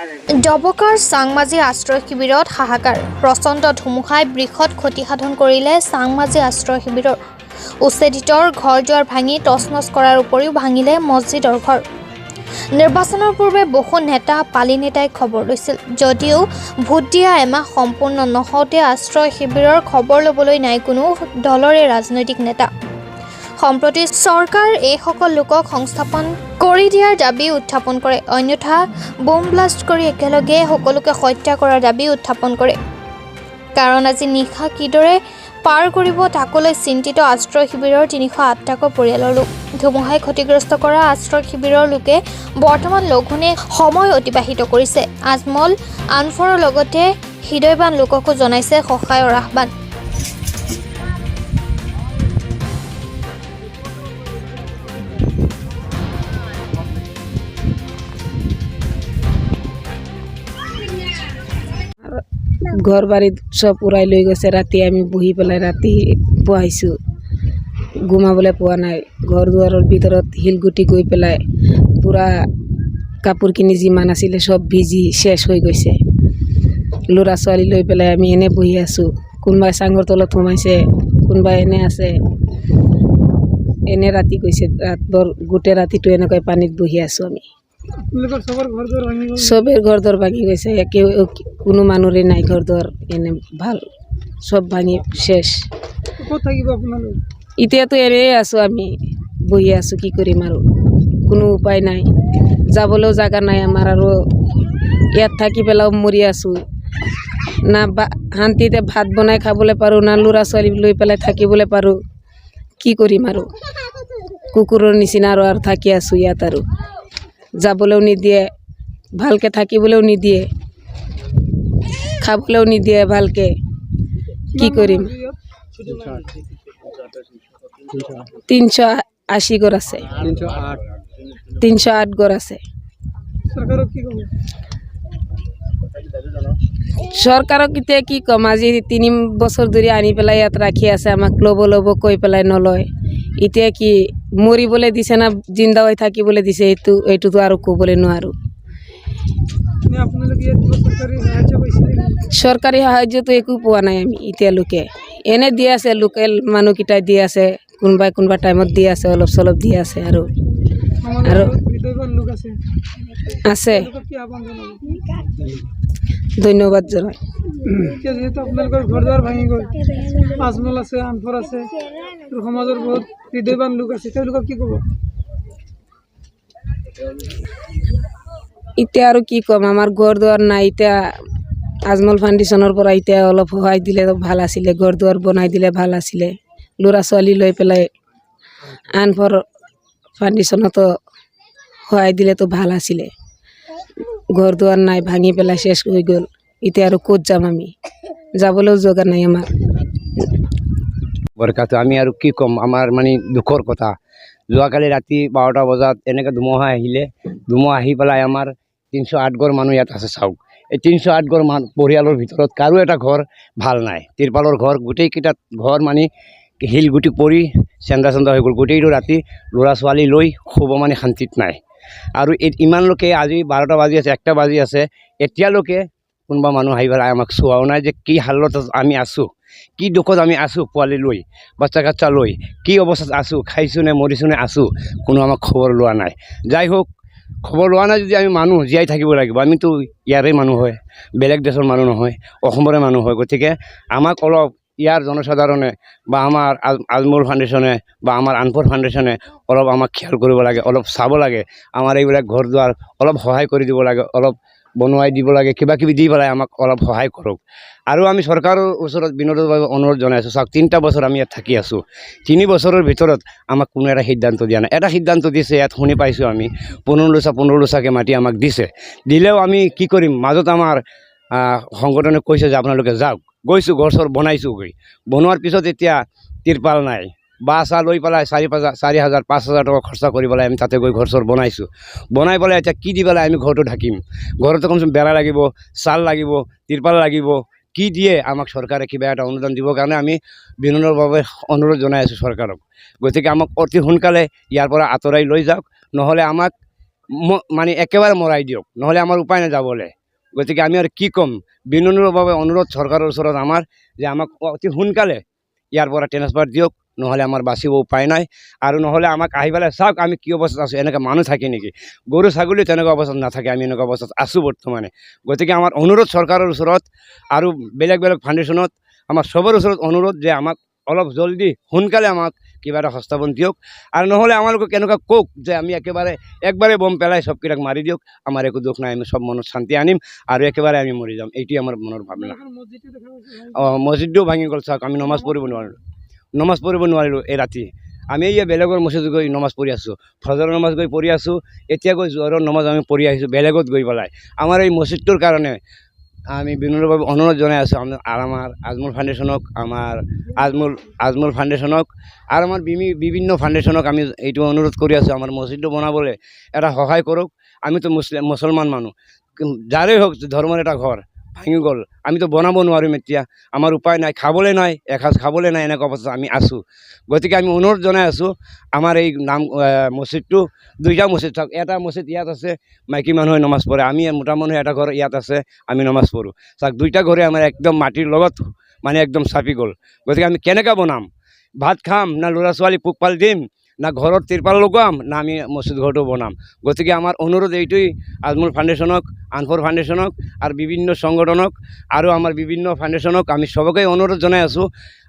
ডবকাৰ চাংমাজি আশ্ৰয় শিবিৰত হাহাকাৰ প্ৰচণ্ড ধুমুহাই বৃহৎ ক্ষতিসাধন কৰিলে চাংমাজি আশ্ৰয় শিবিৰৰ উচ্ছেদিতৰ ঘৰ দুৱাৰ ভাঙি তছনছ কৰাৰ উপৰিও ভাঙিলে মছজিদৰ ঘৰ। নিৰ্বাচনৰ পূৰ্বে বহু নেতা পালি নেতাই খবৰ লৈছিল যদিও ভোট দিয়া এমাহ সম্পূৰ্ণ নহওঁতে আশ্ৰয় শিবিৰৰ খবৰ ল'বলৈ নাই কোনো দলৰে ৰাজনৈতিক নেতা। সম্প্ৰতি চৰকাৰ এইসকল লোকক সংস্থাপন কৰি দিয়াৰ দাবী উত্থাপন কৰে, অন্যথা বোম ব্লাষ্ট কৰি একেলগে সকলোকে হত্যা কৰাৰ দাবী উত্থাপন কৰে। কাৰণ আজি নিশা কিদৰে পাৰ কৰিব তাকলৈ চিন্তিত আশ্ৰয় শিবিৰৰ ৩০৮টাকৈ পৰিয়ালৰ লোক। ধুমুহাই ক্ষতিগ্ৰস্ত কৰা আশ্ৰয় শিবিৰৰ লোকে বৰ্তমান লঘোণে সময় অতিবাহিত কৰিছে। আজমল আনফৰৰ লগতে হৃদয়বান লোককো জনাইছে সহায়ৰ আহ্বান। ঘৰ বাৰী সব উৰাই লৈ গৈছে। ৰাতি আমি বহি পেলাই ৰাতি পুৱাইছোঁ, ঘুমাবলৈ পোৱা নাই। ঘৰ দুৱাৰৰ ভিতৰত শিলগুটি গৈ পেলাই পূৰা কাপোৰখিনি যিমান আছিলে সব ভিজি শেষ হৈ গৈছে। ল'ৰা ছোৱালী লৈ পেলাই আমি এনে বহি আছোঁ। কোনোবাই চাঙৰ তলত সোমাইছে, কোনোবাই এনে আছে। এনে ৰাতি গৈছে, ৰাতভৰ গোটেই ৰাতিটো এনেকৈ পানীত বহি আছোঁ আমি। চবেই ঘৰ দুৱাৰ ভাঙি গৈছে, একে কোনো মানুহৰে নাই ঘৰ দুৱাৰ এনে ভাল, সব ভাঙি শেষ। এতিয়াতো এনেই আছোঁ, আমি বহি আছোঁ, কি কৰিম আৰু কোনো উপায় নাই। যাবলৈও জাগা নাই আমাৰ, আৰু ইয়াত থাকি পেলাইও মৰি আছোঁ। না শান্তিতে ভাত বনাই খাবলৈ পাৰোঁ, না ল'ৰা ছোৱালী লৈ পেলাই থাকিবলৈ পাৰোঁ। কি কৰিম আৰু কুকুৰৰ নিচিনা আৰু থাকি আছোঁ ইয়াত। আৰু যাবলৈও নিদিয়ে, ভালকৈ থাকিবলৈও নিদিয়ে, খাবলৈও নিদিয়ে ভালকৈ। কি কৰিম? ৩৮০ ঘৰ আছে, ৩০৮ ঘৰ আছে। চৰকাৰক এতিয়া কি ক'ম, আজি 3 বছৰ ধৰি আনি পেলাই ইয়াত ৰাখি আছে, আমাক ল'ব কৈ পেলাই নলয়। এতিয়া কি মৰিবলৈ দিছে না জিন্দা হৈ থাকিবলৈ দিছে, এইটোতো আৰু ক'বলৈ নোৱাৰোঁ। চৰকাৰী সাহায্যটো একো পোৱা নাই আমি এতিয়ালৈকে। এনে দি আছে, লোকেল মানুহকেইটাই দি আছে, কোনোবা টাইমত দি আছে, অলপ চলপ দি আছে। আৰু আছে, ধন্যবাদ জনাই। আপোনালোকৰ ঘৰ দুৱাৰ ভাঙি গ'ল, আজমল আছে, আনফৰ আছে, সমাজৰ বহুত হৃদয়বান লোক আছে, তেওঁলোকক কি ক'ব? এতিয়া আৰু কি ক'ম, আমাৰ ঘৰ দুৱাৰ নাই। এতিয়া আজমল ফাউণ্ডেশ্যনৰ পৰা এতিয়া অলপ সহায় দিলে ভাল আছিলে, ঘৰ দুৱাৰ বনাই দিলে ভাল আছিলে। ল'ৰা ছোৱালী লৈ পেলাই আনফৰ ফাউণ্ডেশ্যনতো সহায় দিলেতো ভাল আছিলে। ঘৰ দুৱাৰ নাই, ভাঙি পেলাই শেষ হৈ গ'ল। এতিয়া আৰু ক'ত যাম আমি, যাবলৈও জগা নাই আমাৰ। বৰকাত আমি আৰু কি ক'ম, আমাৰ মানে দুখৰ কথা। যোৱাকালি ৰাতি 12টা বজাত এনেকৈ ধুমুহা আহিলে। ধুমুহা আহি পেলাই আমাৰ ৩০৮ ঘৰ মানুহ ইয়াত আছে। চাওক, এই ৩০৮ ঘৰ পৰিয়ালৰ ভিতৰত কাৰো এটা ঘৰ ভাল নাই। তিৰপালৰ ঘৰ, গোটেইকেইটা ঘৰ মানে শিলগুটি পৰি চেন্দা হৈ গ'ল। গোটেইটো ৰাতি ল'ৰা ছোৱালী লৈ শুব মানে শান্তিত নাই। আৰু ইমান লোকে আজি 12টা বাজি আছে, 1টা বাজি আছে, এতিয়ালৈকে কোনোবা মানুহ আহি পেলাই আমাক চোৱাও নাই যে কি হালত আমি আছোঁ, কি দুখত আমি আছোঁ, পোৱালি লৈ, বাচ্চা কাচ্চা লৈ কি অৱস্থাত আছোঁ, খাইছোঁ নে মৰিছোঁ নে আছোঁ, কোনো আমাক খবৰ লোৱা নাই। যাই হোক, খবৰ লোৱা নাই যদি আমি মানুহ জীয়াই থাকিব লাগিব। আমিতো ইয়াৰে মানুহ হয়, বেলেগ দেশৰ মানুহ নহয়, অসমৰে মানুহ হয়। গতিকে আমাক অলপ ইয়াৰ জনসাধাৰণে বা আমাৰ আজমল ফাউণ্ডেশ্যনে বা আমাৰ আনফৰ ফাউণ্ডেশ্যনে অলপ আমাক খেয়াল কৰিব লাগে, অলপ চাব লাগে। আমাৰ এইবিলাক ঘৰ দুৱাৰ অলপ সহায় কৰি দিব লাগে, অলপ বনোৱাই দিব লাগে, কিবা কিবি দি পেলাই আমাক অলপ সহায় কৰক। আৰু আমি চৰকাৰৰ ওচৰত বিনোদভাৱে অনুৰোধ জনাইছোঁ। চাওক, 3টা বছৰ আমি ইয়াত থাকি আছোঁ, 3 বছৰৰ ভিতৰত আমাক কোনো এটা সিদ্ধান্ত দিয়া নাই। এটা সিদ্ধান্ত দিছে, ইয়াত শুনি পাইছোঁ আমি, 15 লোচাকৈ মাটি আমাক দিলেও আমি কি কৰিম। মাজত আমাৰ সংগঠনে কৈছে যে আপোনালোকে যাওক। গৈছোঁ, ঘৰ চৰ বনাইছোঁ। বনোৱাৰ পিছত এতিয়া তিৰপাল নাই, বাছ লৈ পেলাই 4,000 5,000 টকা খৰচা কৰি পেলাই আমি তাতে গৈ ঘৰ চৰ বনাইছোঁ। বনাই পেলাই এতিয়া কি দি পেলাই আমি ঘৰটো ঢাকিম? ঘৰতো কমচে কম বেৰা লাগিব, চাল লাগিব, তিৰপাল লাগিব। কি দিয়ে আমাক চৰকাৰে কিবা এটা অনুদান দিবৰ কাৰণে আমি বিনম্ৰভাৱে অনুৰোধ জনাই আছোঁ চৰকাৰক। গতিকে আমাক অতি সোনকালে ইয়াৰ পৰা আঁতৰাই লৈ যাওক, নহ'লে আমাক মানে একেবাৰে মৰাই দিয়ক, নহ'লে আমাৰ উপায় নাই যাবলৈ। গতিকে আমি আৰু কি ক'ম, বিনম্ৰভাৱে অনুৰোধ চৰকাৰৰ ওচৰত আমাৰ যে আমাক অতি সোনকালে ইয়াৰ পৰা ট্ৰেন্সফাৰ দিয়ক, নহ'লে আমাৰ বাচিব উপায় নাই। আৰু নহ'লে আমাক আহি পেলাই চাওক আমি কি অৱস্থাত আছোঁ, এনেকৈ মানুহ থাকে নেকি? গৰু ছাগলী তেনেকুৱা অৱস্থাত নাথাকে, আমি এনেকুৱা অৱস্থাত আছোঁ বৰ্তমানে। গতিকে আমাৰ অনুৰোধ চৰকাৰৰ ওচৰত আৰু বেলেগ বেলেগ ফাউণ্ডেশ্যনত আমাৰ চবৰ ওচৰত অনুৰোধ যে আমাক অলপ জলদি সোনকালে আমাক কিবা এটা সংস্থাপন দিয়ক। আৰু নহ'লে আমালোকক কেনেকুৱা কওক যে আমি একবাৰে বম পেলাই চবকেইটাক মাৰি দিয়ক, আমাৰ একো দুখ নাই, আমি চব মনত শান্তি আনিম আৰু একেবাৰে আমি মৰি যাম। এইটোৱে আমাৰ মনৰ ভাৱনা। এখন মছজিদটো দেখা পাইছোঁ মছজিদটোও ভাঙি গ'ল, চাওক আমি নমাজ পঢ়িব নোৱাৰিলোঁ এই ৰাতি। আমি এই বেলেগৰ মছজিদ গৈ নমাজ পঢ়ি আছোঁ, ফজৰৰ নমাজ গৈ পঢ়ি আছোঁ, এতিয়া গৈ জোহৰৰ নমাজ আমি পঢ়ি আহিছোঁ বেলেগত গৈ পেলাই। আমাৰ এই মছজিদটোৰ কাৰণে আমি বিনম্ৰভাৱে অনুৰোধ জনাই আছোঁ আমাৰ আজমল ফাউণ্ডেশ্যনক, আমাৰ আজমল ফাউণ্ডেশ্যনক আৰু আমাৰ বিভিন্ন ফাউণ্ডেশ্যনক আমি এইটো অনুৰোধ কৰি আছোঁ, আমাৰ মছজিদটো বনাবলৈ এটা সহায় কৰক। আমিতো মুছলমান মানুহ, যাৰেই হওক ধৰ্মৰ এটা ঘৰ ভাঙি গ'ল, আমিতো বনাব নোৱাৰিম এতিয়া, আমাৰ উপায় নাই, খাবলৈ নাই, এসাঁজ খাবলৈ নাই, এনেকুৱা অৱস্থাত আমি আছোঁ। গতিকে আমি অনুৰোধ জনাই আছোঁ আমাৰ এই মছজিদটো, দুইটা মছজিদ চাওক, এটা মছজিদ ইয়াত আছে, মাইকী মানুহে নমাজ পঢ়ে, আমি মতা মানুহে এটা ঘৰ ইয়াত আছে, আমি নমাজ পঢ়োঁ। চাওক দুইটা ঘৰে আমাৰ একদম মাটিৰ লগত মানে একদম চাপি গ'ল। গতিকে আমি কেনেকৈ বনাম? ভাত খাম না ল'ৰা ছোৱালী পোহপাল দিম, না ঘৰত তিৰপাল লগাম, না আমি মছজিদ ঘৰটো বনাম? গতিকে আমাৰ অনুৰোধ এইটোৱেই আজমল ফাউণ্ডেশ্যনক, আনফৰ ফাউণ্ডেশ্যনক আৰু বিভিন্ন সংগঠনক আৰু আমাৰ বিভিন্ন ফাউণ্ডেশ্যনক আমি চবকে অনুৰোধ জনাই আছোঁ,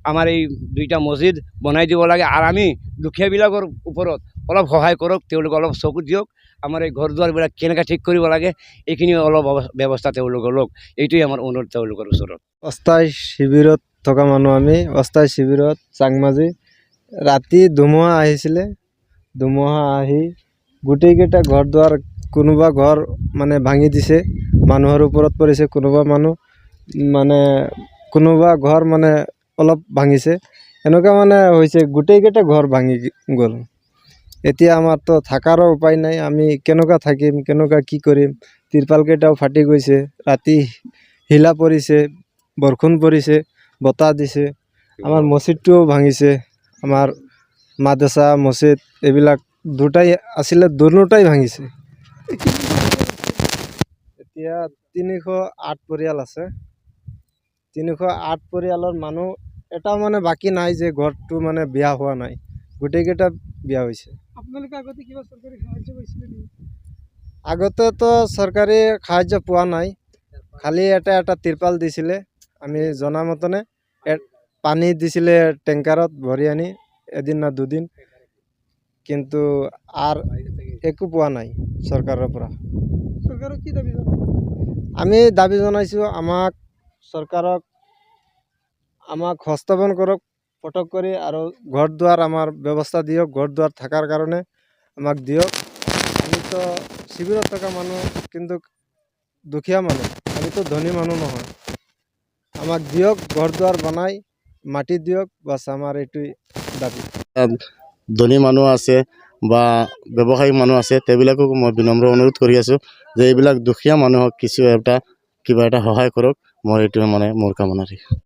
আমাৰ এই দুইটা মছজিদ বনাই দিব লাগে। আৰু আমি দুখীয়াবিলাকৰ ওপৰত অলপ সহায় কৰক, তেওঁলোকে অলপ চকু দিয়ক, আমাৰ এই ঘৰ দুৱাৰবিলাক কেনেকৈ ঠিক কৰিব লাগে এইখিনি অলপ ব্যৱস্থা তেওঁলোকৰ লওক, এইটোৱেই আমাৰ অনুৰোধ তেওঁলোকৰ ওচৰত। অস্থায়ী শিবিৰত থকা মানুহ আমি, অস্থায়ী শিবিৰত চাংমাজি। ৰাতি ধুমুহা আহিছিলে, ধুমুহা আহি গোটেইকেইটা ঘৰ দুৱাৰ, কোনোবা ঘৰ মানে ভাঙি দিছে, মানুহৰ ওপৰত পৰিছে, কোনোবা ঘৰ মানে অলপ ভাঙিছে, এনেকুৱা মানে হৈছে, গোটেইকেইটা ঘৰ ভাঙি গ'ল। এতিয়া আমাৰতো থকাৰো উপায় নাই, আমি কেনেকুৱা থাকিম, কেনেকুৱা কি কৰিম? তিৰপালকেইটাও ফাটি গৈছে, ৰাতি শিলা পৰিছে, বৰষুণ পৰিছে, বতাহ দিছে, আমাৰ মছজিদটোও ভাঙিছে, আমাৰ মাদ্ৰাছা মছজিদ এইবিলাক দুটাই আছিলে, দুটাই ভাঙিছে। এতিয়া 308 পৰিয়াল আছে, 308 পৰিয়ালৰ মানুহ এটা মানে বাকী নাই যে ঘৰটো মানে বেয়া হোৱা নাই, গোটেইকেইটা বেয়া হৈছে। আপোনালোকে আগতে কিবা চৰকাৰী সাহায্য পাইছিলে নেকি? আগতেতো চৰকাৰী সাহায্য পোৱা নাই, খালি এটা তিৰপাল দিছিলে, আমি জনা মতনে পানী দিছিলে টেংকাৰত ভৰি আনি, এদিন না দুদিন, কিন্তু আৰু একো পোৱা নাই চৰকাৰৰ পৰা। চৰকাৰক কি দাবী জনাব? আমি দাবী জনাইছোঁ, চৰকাৰক আমাক সংস্থাপন কৰক পটক কৰি, আৰু ঘৰ দুৱাৰ আমাৰ ব্যৱস্থা দিয়ক, ঘৰ দুৱাৰ থকাৰ কাৰণে আমাক দিয়ক। আমিতো শিবিৰত থকা মানুহ, কিন্তু দুখীয়া মানুহ, আমিতো ধনী মানুহ নহয়। আমাক দিয়ক, ঘৰ দুৱাৰ বনাই মাটি দিয়ক, বাছ আমাৰ এইটোৱেই দাবী। ধনী মানুহ আছে বা ব্যৱসায়িক মানুহ আছে, তেওঁবিলাকক মই বিনম্ৰ অনুৰোধ কৰি আছোঁ যে এইবিলাক দুখীয়া মানুহক কিবা এটা সহায় কৰক, মোৰ এইটোৱে মানে মোৰ কামনা।